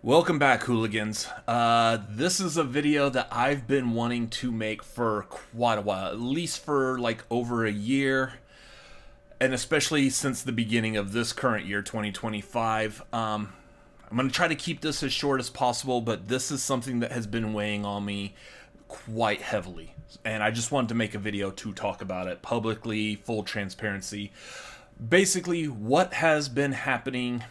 Welcome back, hooligans. This is a video that I've been wanting to make for quite a while, at least for like over a year, and especially since the beginning of this current year, 2025. I'm going to try to keep this as short as possible, but this is something that has been weighing on me quite heavily, and I just wanted to make a video to talk about it publicly, full transparency. Basically, what has been happening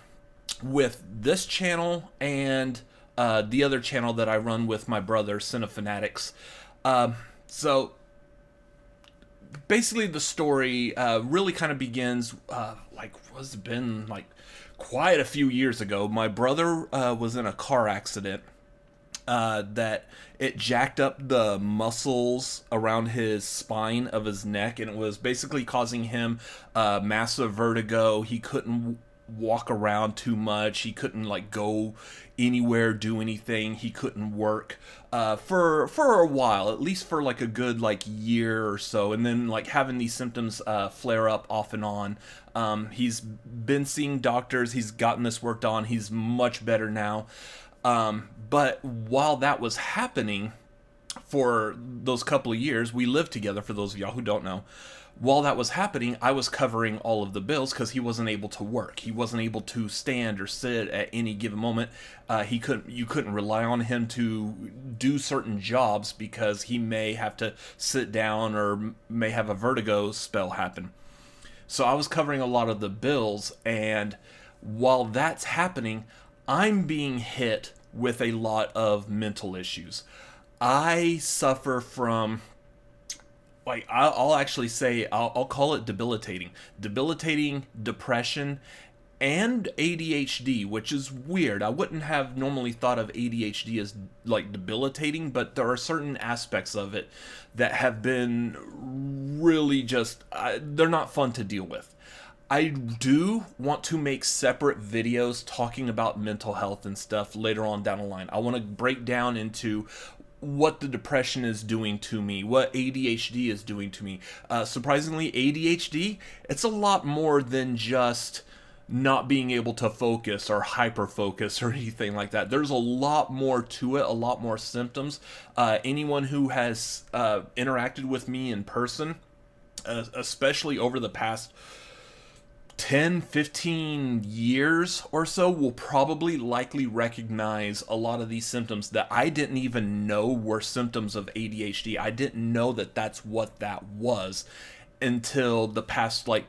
with this channel and the other channel that I run with my brother, Cinefanatics. So basically, the story really kind of begins was it been like quite a few years ago. My brother was in a car accident that it jacked up the muscles around his spine of his neck, and it was basically causing him massive vertigo. He couldn't walk around too much. He couldn't like go anywhere, do anything. He couldn't work for a while, at least for like a good like year or so, and then like having these symptoms flare up off and on. He's been seeing doctors. He's gotten this worked on. He's much better now. But while that was happening for those couple of years, we lived together, for those of y'all who don't know. While that was happening, I was covering all of the bills because he wasn't able to work. He wasn't able to stand or sit at any given moment. You couldn't rely on him to do certain jobs because he may have to sit down or may have a vertigo spell happen. So I was covering a lot of the bills, and while that's happening, I'm being hit with a lot of mental issues. I suffer from, like, I'll actually say, I'll call it debilitating depression and ADHD, which is weird. I wouldn't have normally thought of ADHD as like debilitating, but there are certain aspects of it that have been really just they're not fun to deal with. I do want to make separate videos talking about mental health and stuff later on down the line. I want to break down into what the depression is doing to me, what ADHD is doing to me. Surprisingly, ADHD, it's a lot more than just not being able to focus or hyper focus or anything like that. There's a lot more to it, a lot more symptoms. Anyone who has interacted with me in person, especially over the past 10-15 years or so, will probably likely recognize a lot of these symptoms that I didn't even know were symptoms of ADHD. I didn't know that that's what that was until the past like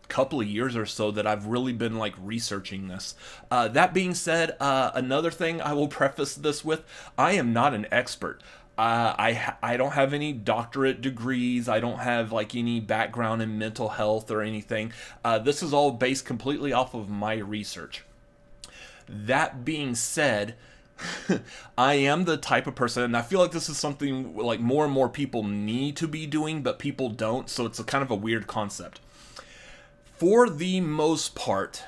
couple of years or so that I've really been like researching this. That being said, another thing I will preface this with, I am not an expert. I don't have any doctorate degrees. I don't have like any background in mental health or anything. This is all based completely off of my research. That being said, I am the type of person, and I feel like this is something like more and more people need to be doing, but people don't, so it's a kind of a weird concept. For the most part,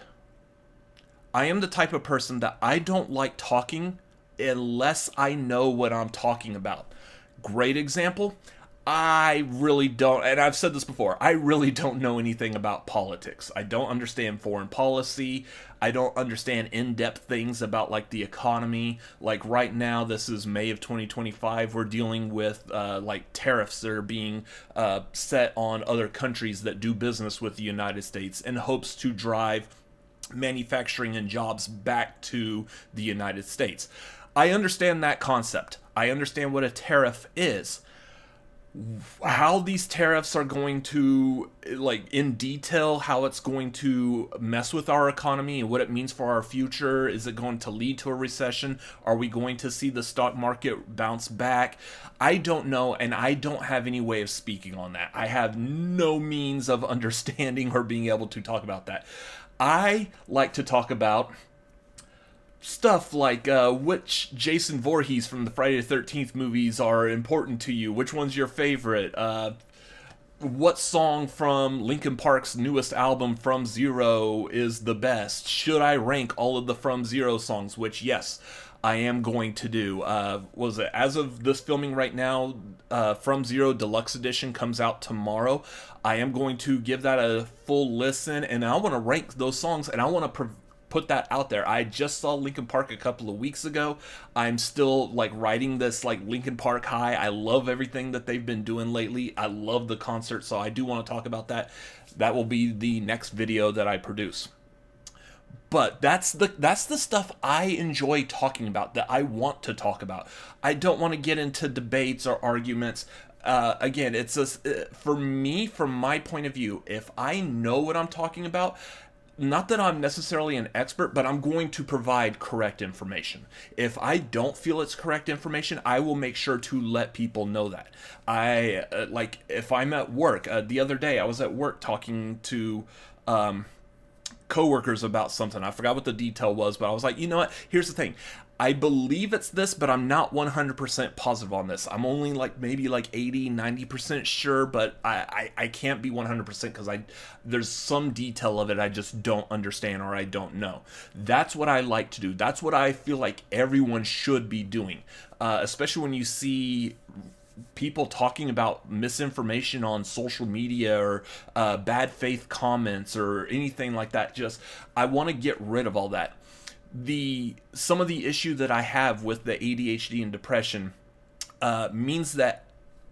I am the type of person that I don't like talking unless I know what I'm talking about. Great example, I really don't, and I've said this before, I really don't know anything about politics. I don't understand foreign policy. I don't understand in-depth things about like the economy. Like right now, this is May of 2025. We're dealing with like tariffs that are being set on other countries that do business with the United States in hopes to drive manufacturing and jobs back to the United States. I understand that concept. I understand what a tariff is. How these tariffs are going to, like in detail, how it's going to mess with our economy and what it means for our future. Is it going to lead to a recession? Are we going to see the stock market bounce back? I don't know, and I don't have any way of speaking on that. I have no means of understanding or being able to talk about that. I like to talk about stuff like which Jason Voorhees from the Friday the 13th movies are important to you, which one's your favorite, what song from Linkin Park's newest album From Zero is the best, should I rank all of the From Zero songs, which yes, I am going to do. Was it as of this filming right now, From Zero Deluxe Edition comes out tomorrow. I am going to give that a full listen, and I want to rank those songs, and I want to put put that out there. I just saw Linkin Park a couple of weeks ago. I'm still like riding this like Linkin Park high. I love everything that they've been doing lately. I love the concert, so I do want to talk about that. That will be the next video that I produce. But that's the stuff I enjoy talking about, that I want to talk about. I don't want to get into debates or arguments. Again, for me, from my point of view, if I know what I'm talking about, not that I'm necessarily an expert, but I'm going to provide correct information. If I don't feel it's correct information, I will make sure to let people know that. Like if I'm at work, the other day I was at work talking to coworkers about something. I forgot what the detail was, but I was like, you know what? Here's the thing. I believe it's this, but I'm not 100% positive on this. I'm only like maybe like 80, 90% sure, but I can't be 100% because there's some detail of it I just don't understand or I don't know. That's what I like to do. That's what I feel like everyone should be doing, especially when you see people talking about misinformation on social media or bad faith comments or anything like that. Just, I want to get rid of all that. Some of the issue that I have with the ADHD and depression means that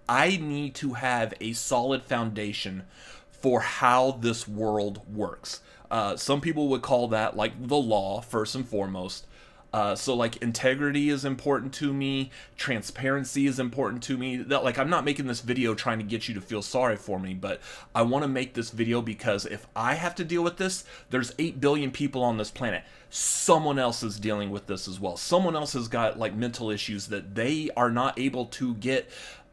I need to have a solid foundation for how this world works. Some people would call that like the law, first and foremost. So like integrity is important to me, transparency is important to me. That, like, I'm not making this video trying to get you to feel sorry for me, but I want to make this video because if I have to deal with this, there's 8 billion people on this planet. Someone else is dealing with this as well. Someone else has got like mental issues that they are not able to get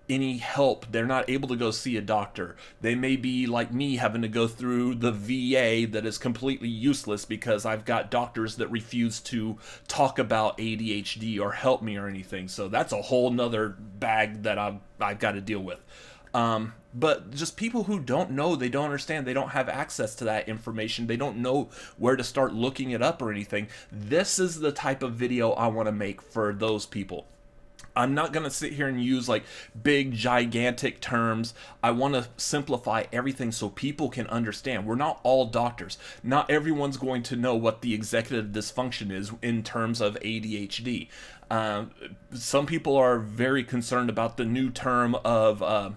any help. They're not able to go see a doctor. They may be like me, having to go through the VA that is completely useless because I've got doctors that refuse to talk about ADHD or help me or anything. So that's a whole nother bag that I've got to deal with. But just people who don't know, they don't understand, they don't have access to that information, they don't know where to start looking it up or anything. This is the type of video I want to make for those people. I'm not going to sit here and use like big, gigantic terms. I want to simplify everything so people can understand. We're not all doctors. Not everyone's going to know what the executive dysfunction is in terms of ADHD. Some people are very concerned about the new term of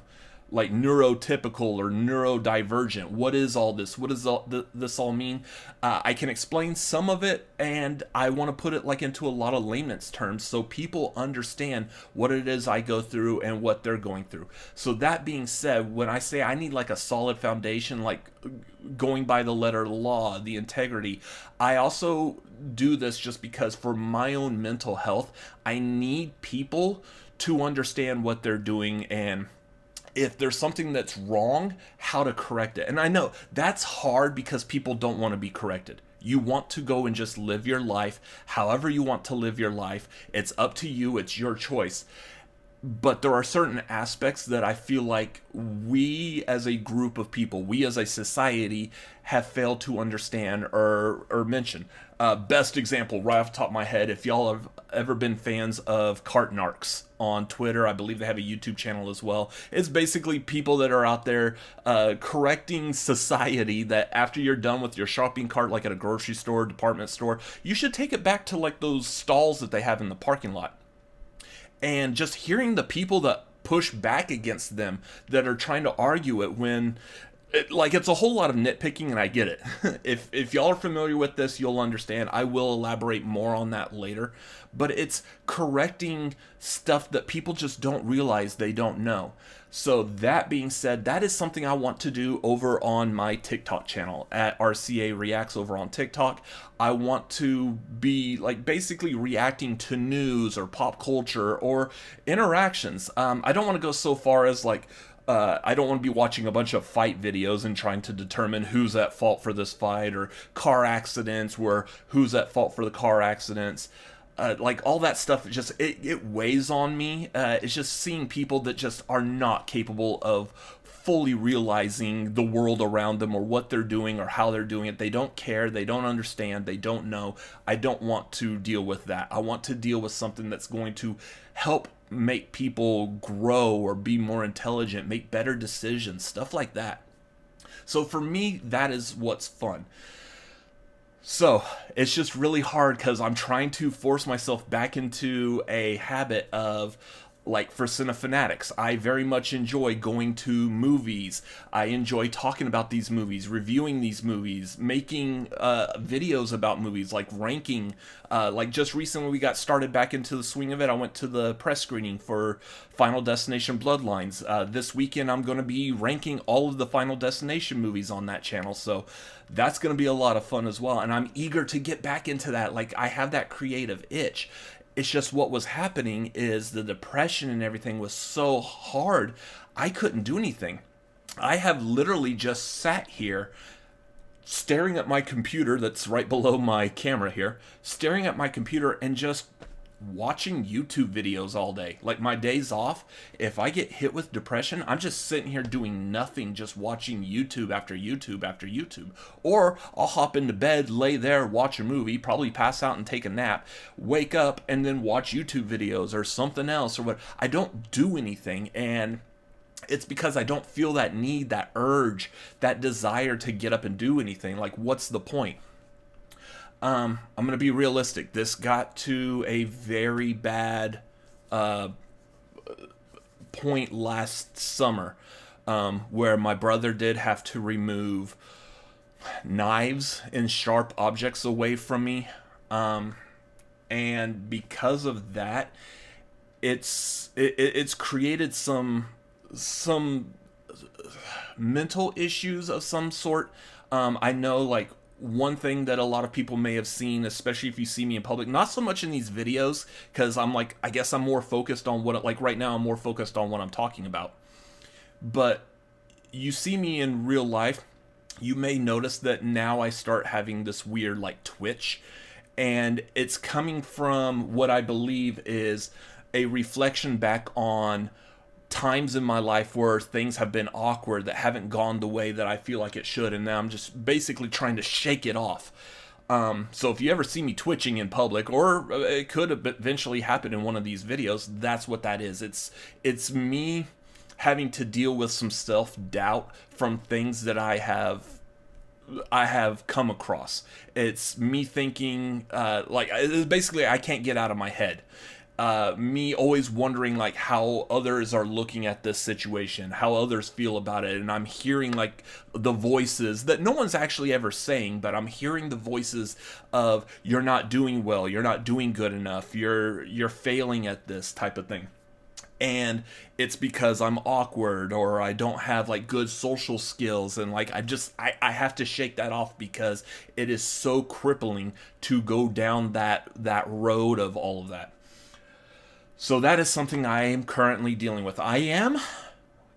like neurotypical or neurodivergent. What is all this? What does this all mean? I can explain some of it, and I want to put it like into a lot of layman's terms so people understand what it is I go through and what they're going through. So that being said, when I say I need like a solid foundation, like going by the letter of the law, the integrity, I also do this just because for my own mental health, I need people to understand what they're doing and if there's something that's wrong, how to correct it. And I know that's hard because people don't want to be corrected. You want to go and just live your life however you want to live your life. It's up to you. It's your choice. But there are certain aspects that I feel like we as a group of people, we as a society have failed to understand or mention. Best example right off the top of my head, if y'all have ever been fans of Cartnarks on Twitter, I believe they have a YouTube channel as well. It's basically people that are out there correcting society that after you're done with your shopping cart, like at a grocery store, department store, you should take it back to like those stalls that they have in the parking lot. And just hearing the people that push back against them, that are trying to argue it when it's a whole lot of nitpicking, and I get it. If y'all are familiar with this, you'll understand. I will elaborate more on that later. But it's correcting stuff that people just don't realize they don't know. So that being said, that is something I want to do over on my TikTok channel at RCA Reacts over on TikTok. I want to be like basically reacting to news or pop culture or interactions. I don't want to go so far as like I don't want to be watching a bunch of fight videos and trying to determine who's at fault for this fight, or car accidents where who's at fault for the car accidents. Like all that stuff, it weighs on me. It's just seeing people that just are not capable of fully realizing the world around them or what they're doing or how they're doing it. They don't care. They don't understand. They don't know. I don't want to deal with that. I want to deal with something that's going to help make people grow or be more intelligent, make better decisions, stuff like that. So for me, that is what's fun. So it's just really hard because I'm trying to force myself back into a habit of, like, for Cinefanatics, I very much enjoy going to movies. I enjoy talking about these movies, reviewing these movies, making videos about movies, like ranking. Like just recently, we got started back into the swing of it. I went to the press screening for Final Destination Bloodlines. This weekend, I'm going to be ranking all of the Final Destination movies on that channel. So that's going to be a lot of fun as well. And I'm eager to get back into that. Like, I have that creative itch. It's just what was happening is the depression and everything was so hard, I couldn't do anything. I have literally just sat here staring at my computer that's right below my camera here, staring at my computer and just watching YouTube videos all day. Like, my days off, if I get hit with depression, I'm just sitting here doing nothing, just watching YouTube after YouTube after YouTube. Or I'll hop into bed, lay there, watch a movie, probably pass out and take a nap, wake up, and then watch YouTube videos or something else or what. I don't do anything, and it's because I don't feel that need, that urge, that desire to get up and do anything. Like, what's the point? I'm going to be realistic. This got to a very bad point last summer, where my brother did have to remove knives and sharp objects away from me. And because of that, it's created some mental issues of some sort. I know, like, one thing that a lot of people may have seen, especially if you see me in public, not so much in these videos, because I'm like, I guess I'm more focused on what, like right now, I'm more focused on what I'm talking about. But you see me in real life, you may notice that now I start having this weird, like, twitch. And it's coming from what I believe is a reflection back on times in my life where things have been awkward, that haven't gone the way that I feel like it should, and now I'm just basically trying to shake it off. So if you ever see me twitching in public, or it could eventually happen in one of these videos, that's what that is. It's me having to deal with some self-doubt from things that I have come across. It's me thinking, like, basically I can't get out of my head. Me always wondering, like, how others are looking at this situation, how others feel about it, and I'm hearing, like, the voices that no one's actually ever saying, but I'm hearing the voices of, you're not doing well, you're not doing good enough, you're failing at this type of thing. And it's because I'm awkward, or I don't have, like, good social skills, and, like, I have to shake that off because it is so crippling to go down that road of all of that. So that is something I am currently dealing with. I am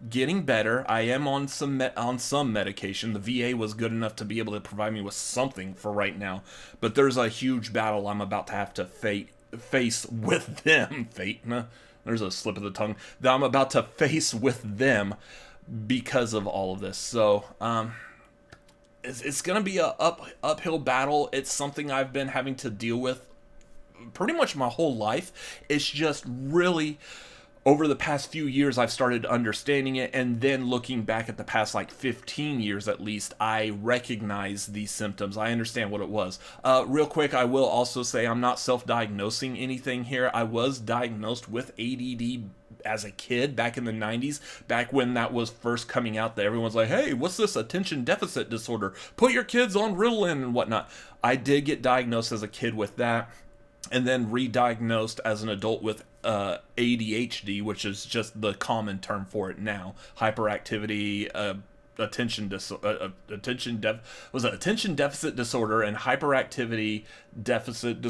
getting better. I am on some medication. The VA was good enough to be able to provide me with something for right now. But there's a huge battle I'm about to have to face with them. There's a slip of the tongue. That I'm about to face with them because of all of this. So, it's going to be a uphill battle. It's something I've been having to deal with pretty much my whole life. It's just really, over the past few years, I've started understanding it, and then looking back at the past, like, 15 years at least, I recognize these symptoms. I understand what it was. Real quick, I will also say I'm not self-diagnosing anything here. I was diagnosed with ADD as a kid back in the 90s, back when that was first coming out, that everyone's like, hey, what's this attention deficit disorder? Put your kids on Ritalin and whatnot. I did get diagnosed as a kid with that, and then re-diagnosed as an adult with ADHD, which is just the common term for it now. Hyperactivity, attention deficit disorder, and hyperactivity deficit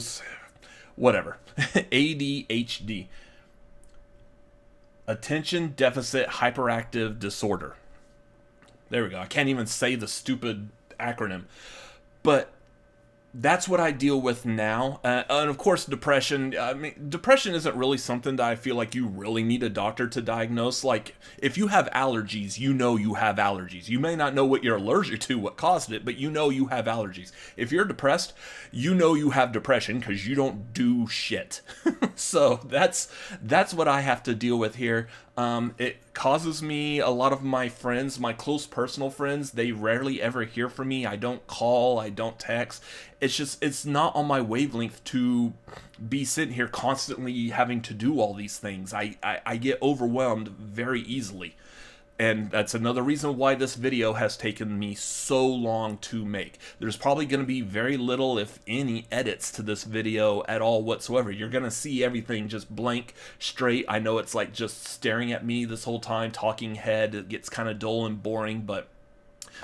whatever. ADHD. Attention deficit hyperactive disorder. There we go. I can't even say the stupid acronym. But that's what I deal with now. And of course, depression. I mean, depression isn't really something that I feel like you really need a doctor to diagnose. Like, if you have allergies, you know you have allergies. You may not know what you're allergic to, what caused it, but you know you have allergies. If you're depressed, you know you have depression because you don't do shit. So that's what I have to deal with here. It causes me, a lot of my friends, my close personal friends, they rarely ever hear from me. I don't call, I don't text. It's not on my wavelength to be sitting here constantly having to do all these things. I get overwhelmed very easily. And that's another reason why this video has taken me so long to make. There's probably going to be very little, if any, edits to this video at all whatsoever. You're going to see everything just blank, straight. I know it's like just staring at me this whole time, talking head. It gets kind of dull and boring, but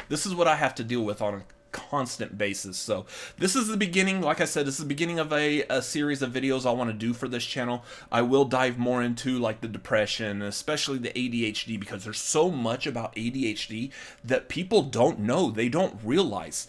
this is what I have to deal with on a constant basis. So this is the beginning. Like I said, this is the beginning of a series of videos I want to do for this channel. I will dive more into like the depression, especially the ADHD, because there's so much about ADHD that people don't know, they don't realize.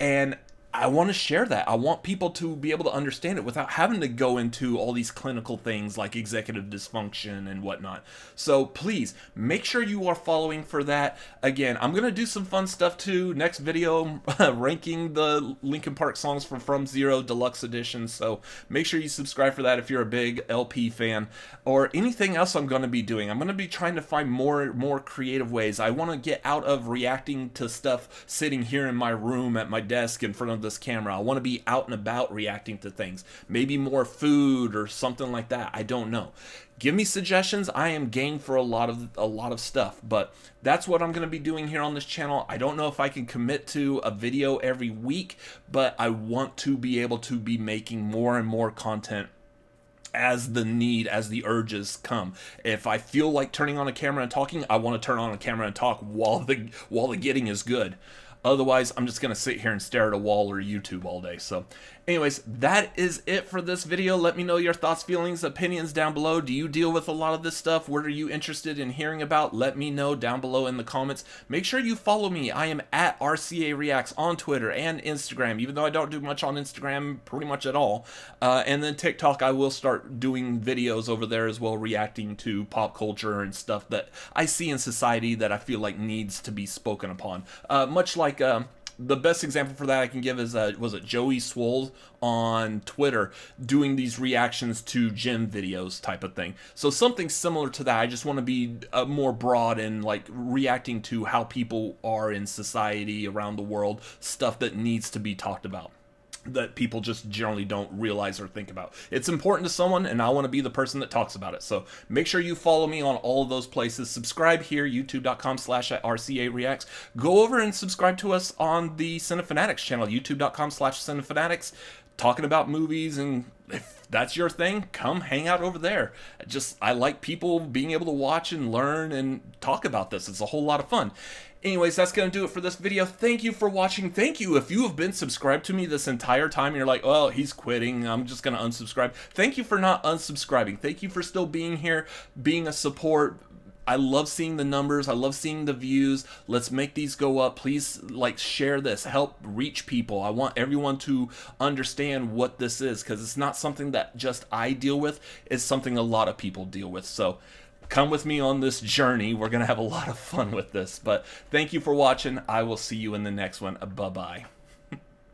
And I want to share that. I want people to be able to understand it without having to go into all these clinical things like executive dysfunction and whatnot. So please make sure you are following for that. Again, I'm going to do some fun stuff too. Next video, ranking the Linkin Park songs from Zero Deluxe Edition. So make sure you subscribe for that if you're a big LP fan, or anything else I'm going to be doing. I'm going to be trying to find more creative ways. I want to get out of reacting to stuff sitting here in my room at my desk in front of this camera. I want to be out and about reacting to things. Maybe more food or something like that. I don't know. Give me suggestions. I am game for a lot of stuff, but that's what I'm going to be doing here on this channel. I don't know if I can commit to a video every week, but I want to be able to be making more and more content as the urges come. If I feel like turning on a camera and talking, I want to turn on a camera and talk while the getting is good. Otherwise, I'm just going to sit here and stare at a wall or YouTube all day. So anyways, that is it for this video. Let me know your thoughts, feelings, opinions down below. Do you deal with a lot of this stuff? What are you interested in hearing about? Let me know down below in the comments. Make sure you follow me. I am at RCA Reacts on Twitter and Instagram, even though I don't do much on Instagram, pretty much at all. And then TikTok, I will start doing videos over there as well, reacting to pop culture and stuff that I see in society that I feel like needs to be spoken upon. Much like the best example for that I can give is, was it Joey Swole on Twitter doing these reactions to gym videos type of thing. So something similar to that. I just want to be more broad and like reacting to how people are in society around the world, stuff that needs to be talked about, that people just generally don't realize or think about. It's important to someone, and I want to be the person that talks about it. So make sure you follow me on all of those places. Subscribe here, youtube.com/RCA Reacts. Go over and subscribe to us on the Cinefanatics channel, youtube.com/Cinefanatics, talking about movies. And if that's your thing, come hang out over there. I like people being able to watch and learn and talk about this. It's a whole lot of fun. Anyways, that's going to do it for this video. Thank you for watching. Thank you if you have been subscribed to me this entire time and you're like, well, he's quitting, I'm just going to unsubscribe. Thank you for not unsubscribing. Thank you for still being here, being a support. I love seeing the numbers. I love seeing the views. Let's make these go up. Please, like, share this. Help reach people. I want everyone to understand what this is, because it's not something that just I deal with. It's something a lot of people deal with. So come with me on this journey. We're going to have a lot of fun with this. But thank you for watching. I will see you in the next one. Bye-bye.